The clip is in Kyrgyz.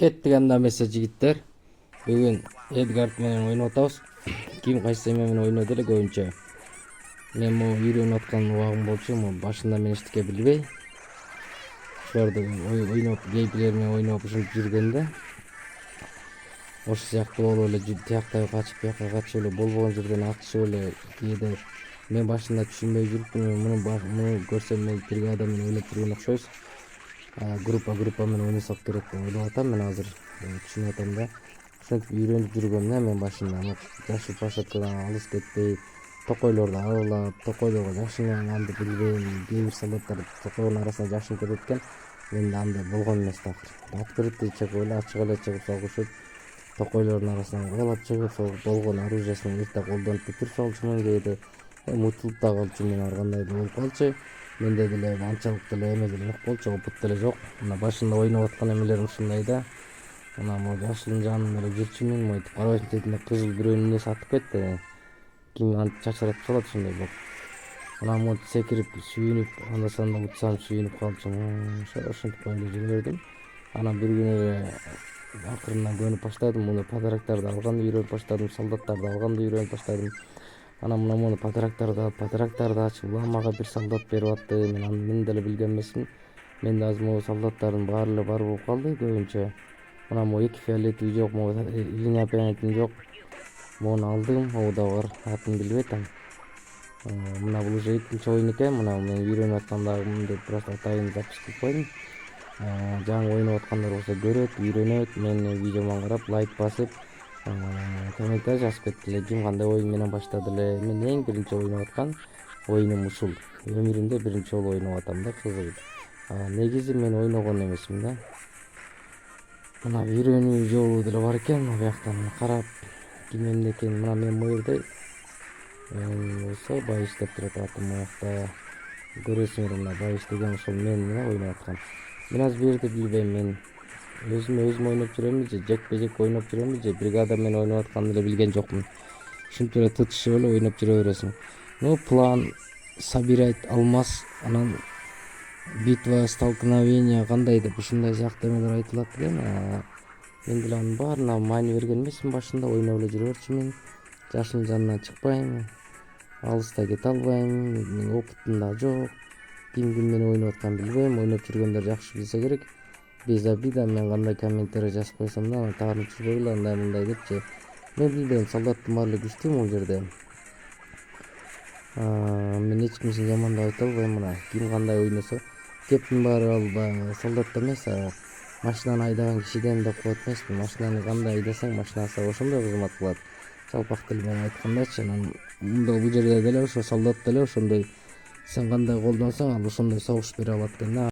Кеттик анда эмесе жигиттер. Бүгүн Эдгард менен ойноп атабыз. Ким кайсы эме менен ойнойт эле көбүнчө. Мен могу үйрөнүп аткан убагым болчу, могу башында мен эчтеке билбей. Ошолорду ойноп, геймплей менен ойноп ушинтип жүргөндө ошол сыяктуу болуп эле тияктан качып, бияка качып эле болбогон жерден атышып эле кээде мен башында түшүнбөй жүрүп, муну көрсөм мен бригада менен ойноп жүргөн окшойбуз. Группа менен ойносок керек деп ойлоп атам мен азыр. Түшүнүп атам да. Ошентип үйрөнүп жүргөм мен башында. Жашыл площадкадан алыс кетпей, токойлорду аралап, токойлорго жашынып анда билбейм, кээ бир солдаттар токойдун арасына жашынып кетет экен. Менде андай болгон эмес такыр. Открытый чыгып эле, ачык эле чыгып согушуп, токойлордун арасынан кубалап чыгып, сол болгон оружиясын эрте колдонуп бүтүрүп салчумун кээде. Утулуп да калчумун, ар кандай болуп калчу. Менде деле анчалык деле эме деле жок болчу, опыт деле жок. Мына башында ойноп аткан эмелерим ушундай да. Мына могу жашылдын жанында эле жүрчүмүн, мойтип карабайсың тетинде кызыл бирөөнүн эмеси атып кетти. Ким антип чачыратып салат ошондой болуп. Мына монтип секирип, сүйүнүп, анда санда утсам сүйүнүп калчумун. Ошентип коюп жүрө бердим. Анан бир күнү эле акырындан көнүп баштадым. Муну подароктарды алганды үйрөнүп баштадым, солдаттарды алганды үйрөнүп баштадым. Анан муну подароктарды ачып, мага бир солдат берип атты. Мен деле билген эмесмин. Менде азыр могу солдаттардын баары эле бар болуп калды көбүнчө. Мына могу 2 фиолетовый жок, могу линия пианетин жок. Могуну алдым, могу да бар. Атын билбей атам. Мына бул уже экинчи оюн экен. Мына мен үйрөнүп аткандагым деп просто атайын запись кылып койдум. Жаңы ойноп аткандар болсо көрөт, үйрөнөт, менин видеомо карап, лайк басып, комментарий жазып кеткиле. Ким кандай оюн менен баштады эле. Мен эң биринчи ойноп аткан оюнум ушул. Өмүрүмдө биринчи жолу ойноп атам да, кызыгып. Негизи мен ойногон эмесмин да. Мына үйрөнүү жолу деле бар экен. Бияктан карап, ким эмне экен. Мына мен бул жерде болсо байыш деп туруп атам буякта. Көрөсүңөр, мына байыш деген ошол мен менен ойноп аткан. Мен азыр бул жерде билбейм, мен өзүм ойноп жүремби же жекпе жек ойноп жүремби же бригада менен ойноп атканды эле билген жокмун. Ушинтип эле тытышып эле ойноп жүрө бересиң. План собирать алмаз, анан битва столкновения кандай деп ушундай сыяктуу эмелер айтылат экен. Мен деле анын баарына маани берген эмесмин башында, ойноп эле жүрө берчүмүн. Жашынын жанынан чыкпайм, алыста кете албайм, менин опытым да жок. Ким менен ойноп атканын билбейм, ойноп жүргөндөр жакшы билсе керек. Без обида, мен кандай комментарий жазып койсом да, анан таанып жүрбөйлү андай мындай депчи. Мен билбейм, солдаттын баары эле күчтүү бул жерде. Мен эч кимсин жамандап айта албайм. Мына ким кандай ойносо, кептин баары ал баягы солдат эмес, машинаны айдаган кишиден деп коет эмеспи. Машинаны кандай айдасаң, машинасы ошондой кызмат кылат. Жалпак тил менен айткандачы, анан бул жерде деле ошо солдат деле ошондой. Сен кандай колдонсоң, ал ошондой согуш бере алат экен да.